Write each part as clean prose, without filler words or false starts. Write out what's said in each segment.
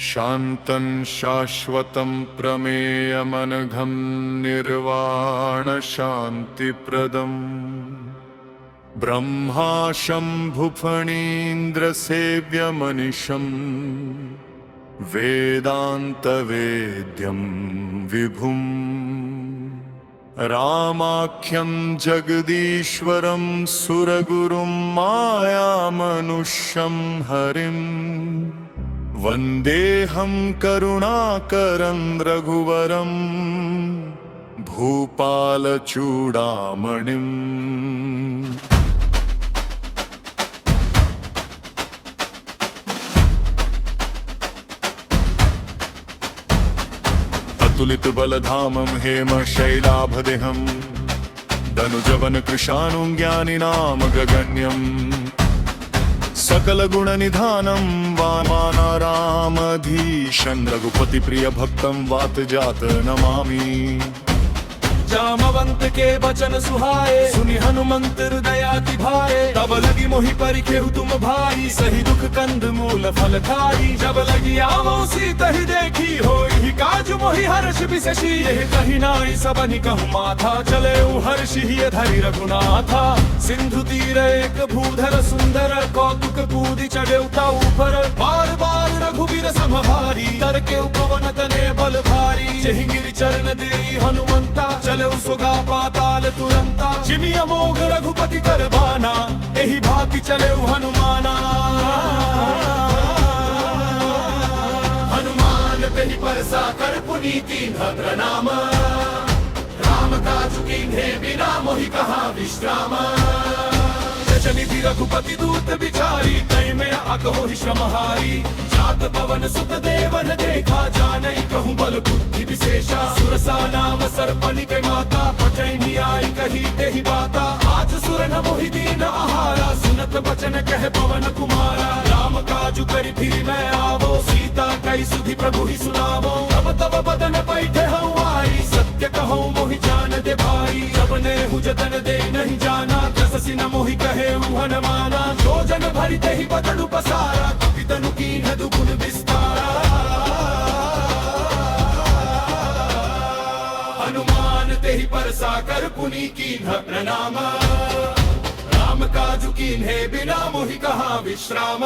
शान्तं शाश्वतं प्रमेयमनघं निर्वाणशान्तिप्रदम् ब्रह्मा शम्भुफणीन्द्रसेव्यमनिशम् वेदान्तवेद्यं विभुम् रामाख्यं जगदीश्वरं सुरगुरुं मायामनुष्यं हरिम् वन्देऽहं करुणाकरं रघुवरं भूपालचूडामणिम् अतुलित बलधामं हेमशैलाभदेहं धनुजवन कृशानुं ज्ञानिनां गगण्यम् सकलगुणनिधानं वामानारामधीशं रघुपति प्रिय भक्तं वातजात नमामि। जामवंत के वचन सुहाए सुनि हनुमंत हृदयाति भाए तब लगी मोहि परिखेहु तुम भाई सही दुख कंद मूल फल खाई जब लगी आवो सीत ही देखी होई काज मोहि हर्ष बिसशी यह कही नाई सबनि कहु माथा चले हर्ष ही धरि रघुनाथा सिंधु तीर एक भूधर सुंदर कौतुक कूदि चढ़ेउता ऊपर बार बार रघुवीर समभारी तर के उपवन तने बल भारी जहि गिरि चरण देई हनुमंता चले सुगा पाताल तुरंता जिमि अमोघ रघुपति कर बाना एहि भाति चले हनुमाना हनुमान तेहि परसा कर पुनीति भद्र नाम राम काज कीन्हे बिना मोहि कहा विश्राम निधि रघुपति दूत बिचारी तै में अकहो श्रमहारी जात पवन सुत देवन देखा जानै कहूँ बल बुद्धि विशेषा सुरसा नाम सर्पनि के माता पचैनी आई कही तेहि बाता आज सुर न मोहि दीन आहारा सुनत बचन कह पवन कुमारा राम काजु करि फिर मैं आवो सीता कई सुधि प्रभु ही सुनावो तब तब बदन पैठे हूँ आई सत्य कहूँ मोहि जान दे भाई जब ने हुजतन दे नहीं जाना दससी न मोहि कहे हनुमाना जो जन भरि तेहि बदनु पसारा कपितनु कीन्ह दुगुण विस्तारा हनुमान तेहि परसा कर पुनि कीन्ह प्रणाम राम काजु कीन्हे बिना मोहि कहा विश्राम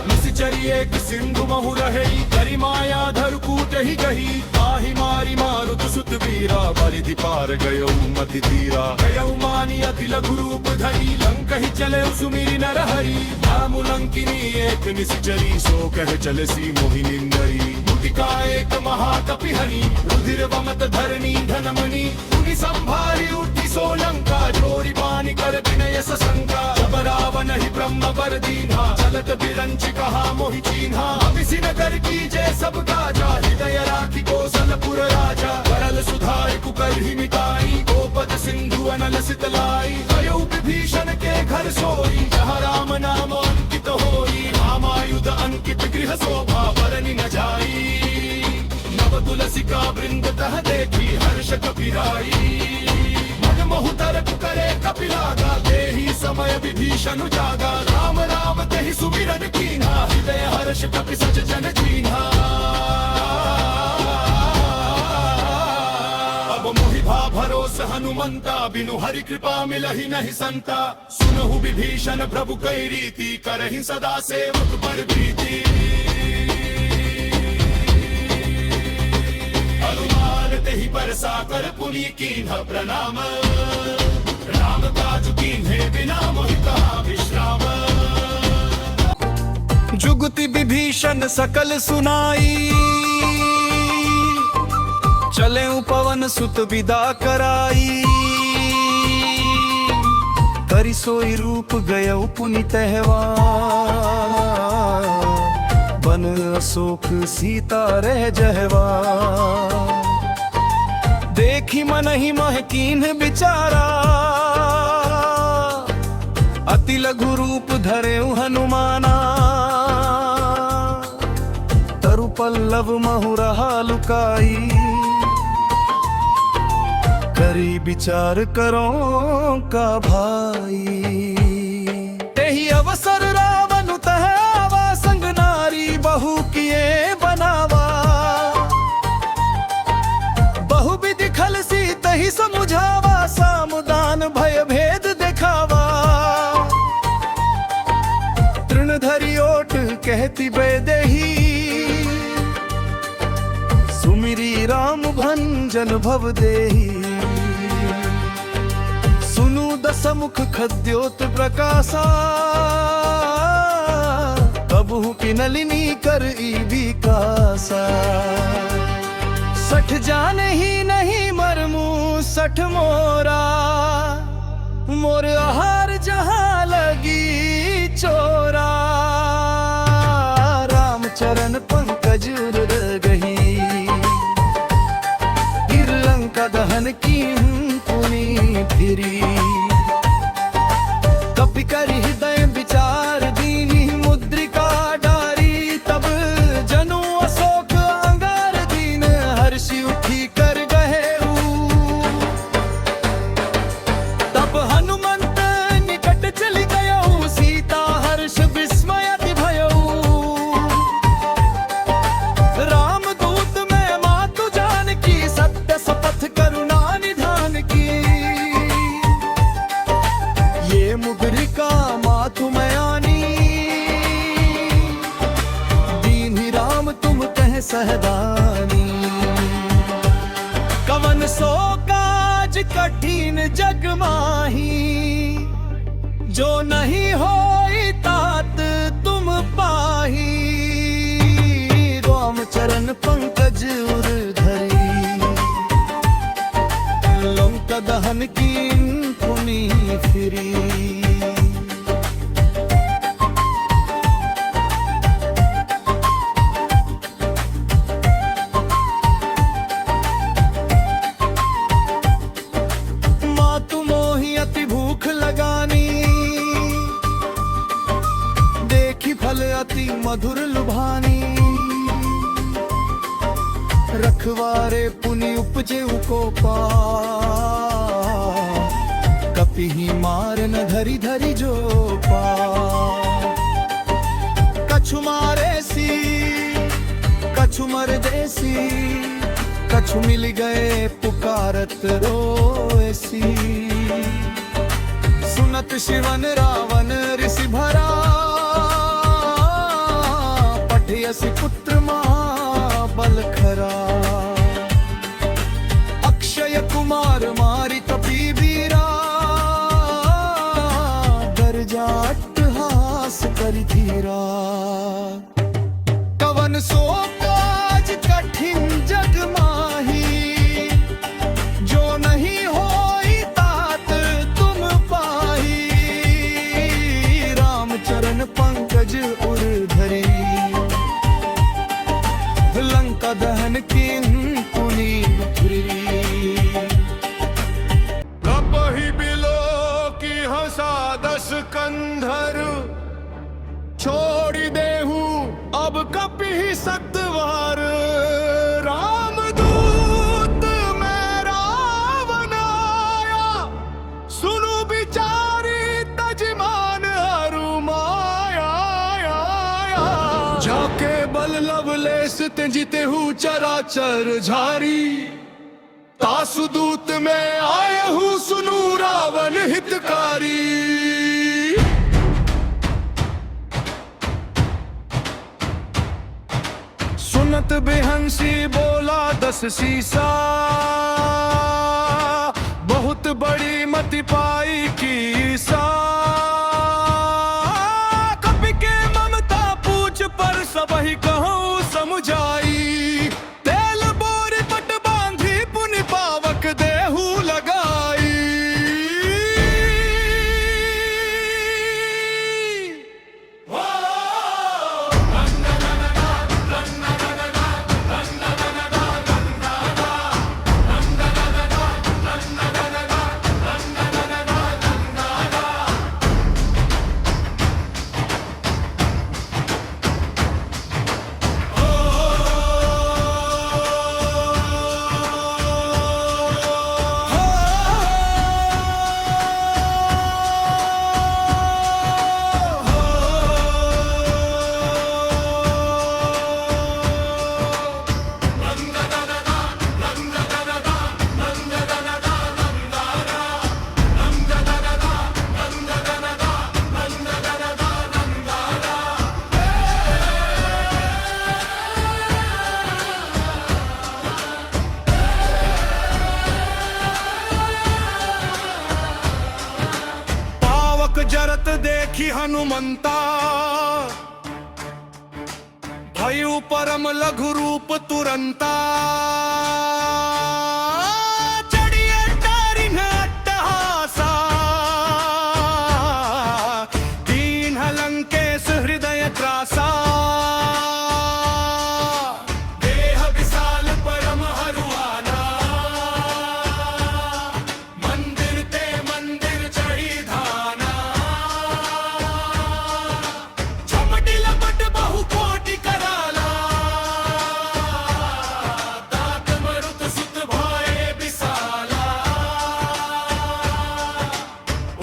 निशिचरी एक सिंधु महु रही करि माया धरु कूट ही गही ताहि मारी मारुत सुत वीरा बलिधि पार गयो मति तीरा गयो मानी अति लघु रूप धरी लंक ही चले सुमिरि नर हरि राम लंकिनी एक निशिचरी सो कह चले सी मोहिनी नरी मुटिका एक महाकपि हरि रुधिर वमत धरणी धनमणि पुनि संभारी उठी सो लंका जोरी बानी कर विनय सशंका जब रावण ही ब्रह्म वर दीन्हा चलत बिरंच कहा मोहि चीन्हा अबिसि नगर कीजे सब काजा हृदय राखी कौशलपुर राजा करल सुधारि कुकर ही मिटाई गोपद सिंधु अनल सितलाई गयो विभीषण के घर सोई जहाँ राम नाम अंकित होई रामायुध अंकित गृह शोभा बरनि न जाई नव तुलसी का वृंद तह देखी हर्ष कपिराई मोहु तरक करे कपिलागा देहि समय विभीषण जागा राम राम तेहि सुमिरन कीन्हा हृदय हर्ष कपि सच जन कीन्हा अब मोहि भा भरोस हनुमंता बिनु हरि कृपा मिलहि नहीं संता सुनहु विभीषण प्रभु कई रीति करहि सदा सेवक पर प्रीति तेहि परसा कर पुनि कीन्ह प्रणाम राम काज कीन्हे बिना मोहि कहा विश्राम जुगति विभीषण सकल सुनाई चले पवन सुत विदा कराई करि सोई रूप गयो पुनि तहवार बन अशोक सीता रह जहवा देखी मन ही मह कीन्ह बिचारा अति लघु रूप धरे हनुमाना तरु पल्लव महु रहा लुकाई करी विचार करो का भाई तेहि अवसर रावण तह संग नारी बहु किए अति बेदेही सुमिरी राम भंजन भव देही सुनु दसमुख खद्योत प्रकाशा कबहु की नलिनी कर विकासा सठ जाने ही नहीं मरमू सठ मोरा मोर आहार जहाँ लगी चोरा राम चरण पंकज उर गही लंका दहन की पुनी फिरी कपि कर हृदय विचार दीनी मुद्रिका डारी तब जनु अशोक अंगार दीन हर्षि उठी कर गहे तब हनुमंत निकट चली गयो सीता हर्ष विस्मय भयो राम दूत में मातु जानकी सत्य शपथ करुणा निधान की ये मुद्रिका मातु में आनी दीन्ही राम तुम कह सहदानी कवन सो काज कठिन जग माही जो नहीं होई तात तुम पाही राम चरण पंकज उर धरी लंका दहन की पुनी फिरी मातु मोहि अति भूख लगानी देखी फल अति मधुर लुभानी रखवारे पुनि उपजे उकोपा कपि ही मार न धरी धरी जो पा कछु मारे सी कछु मर देसी कछु मिल गए पुकारत रोएसी सुनत शिवन रावण ऋषि भरा पठयसि पुत्र महाबल खरा अक्षय कुमार मारि तपी बीरा दर्जाट हास कर धीरा कवन सो काज कठिन जग माही जो नहीं होई तात तुम पाही राम चरण पंकज उर धरी लंका दहन की पुनी फिरी कपहि बिलो की हंसा दस कंधर छोड़ी देहू अब कपि ही सतवार राम दूत में रावण आया सुनु बिचारी तजमान हरु माया जाके बल लवलेस ते जीते हूँ चराचर झारी तासु दूत में आए हूँ सुनु रावण हितकारी सुनत बेहंसी बोला दस सीसा बहुत बड़ी मति पाई की सा कपि के ममता पूछ पर सबहि कहूँ समुझाई तेल बोरी पट बांधी पुनि पावक देहू लगाई हनुमंता भयु परम लघु रूप तुरंता चढ़िए तारी न अट्टहासा दीन लंकेश हृदय त्रासा देह विशाल परम हरुआना मंदिर ते मंदिर चढ़ी धाना झमटी लपट बहु कोटि कराला तात मरुत सुत भये विशाला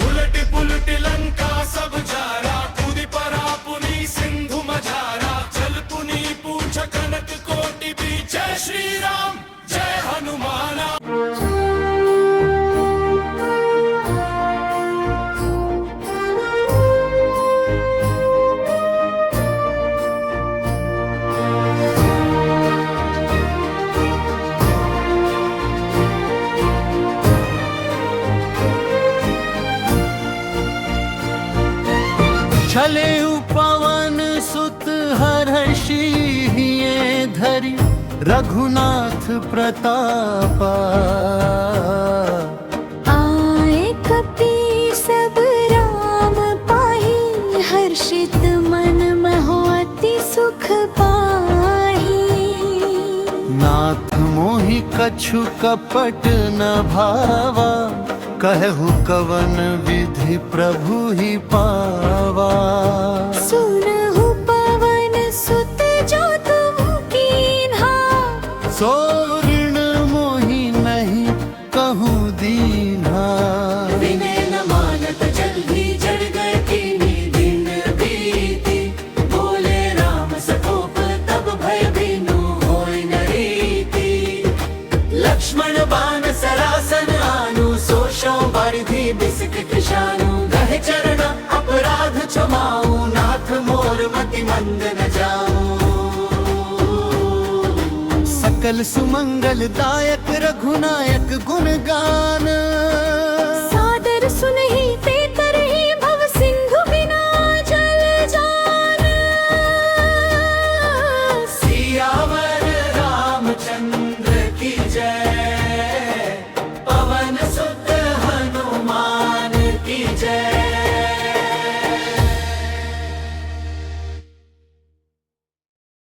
उलट पुलट लंका सब जारा कूदी परा पुनी सिंधु मझारा चल पुनी पूछ कनक कोटि भी जय श्री राम जय हनुमाना चले पवन सुत हर्षि हिये धरि रघुनाथ प्रतापा आए कपि सब राम पाहि हर्षित मन महो अति सुख पाहि नाथ मोहि कछु कपट न भावा कहु कवन विधि प्रभु ही पावा सुनहु पवन सुत जो तुम कीन्हा सो ऋण मोहि नहीं कहूँ दीन्हा विनय न मानत जल्दी जड़ गए कीनी दिन बीती बोले राम सकोप तब भय बिनु होय न रीति लक्ष्मण बाण सरासन आनु सोशो बरधी बिसक कृशानु गहे चरण अपराध क्षमाऊ नाथ मोर मति मंद न जाऊं सकल सुमंगल दायक रघुनायक गुण गान सादर सुनहि ते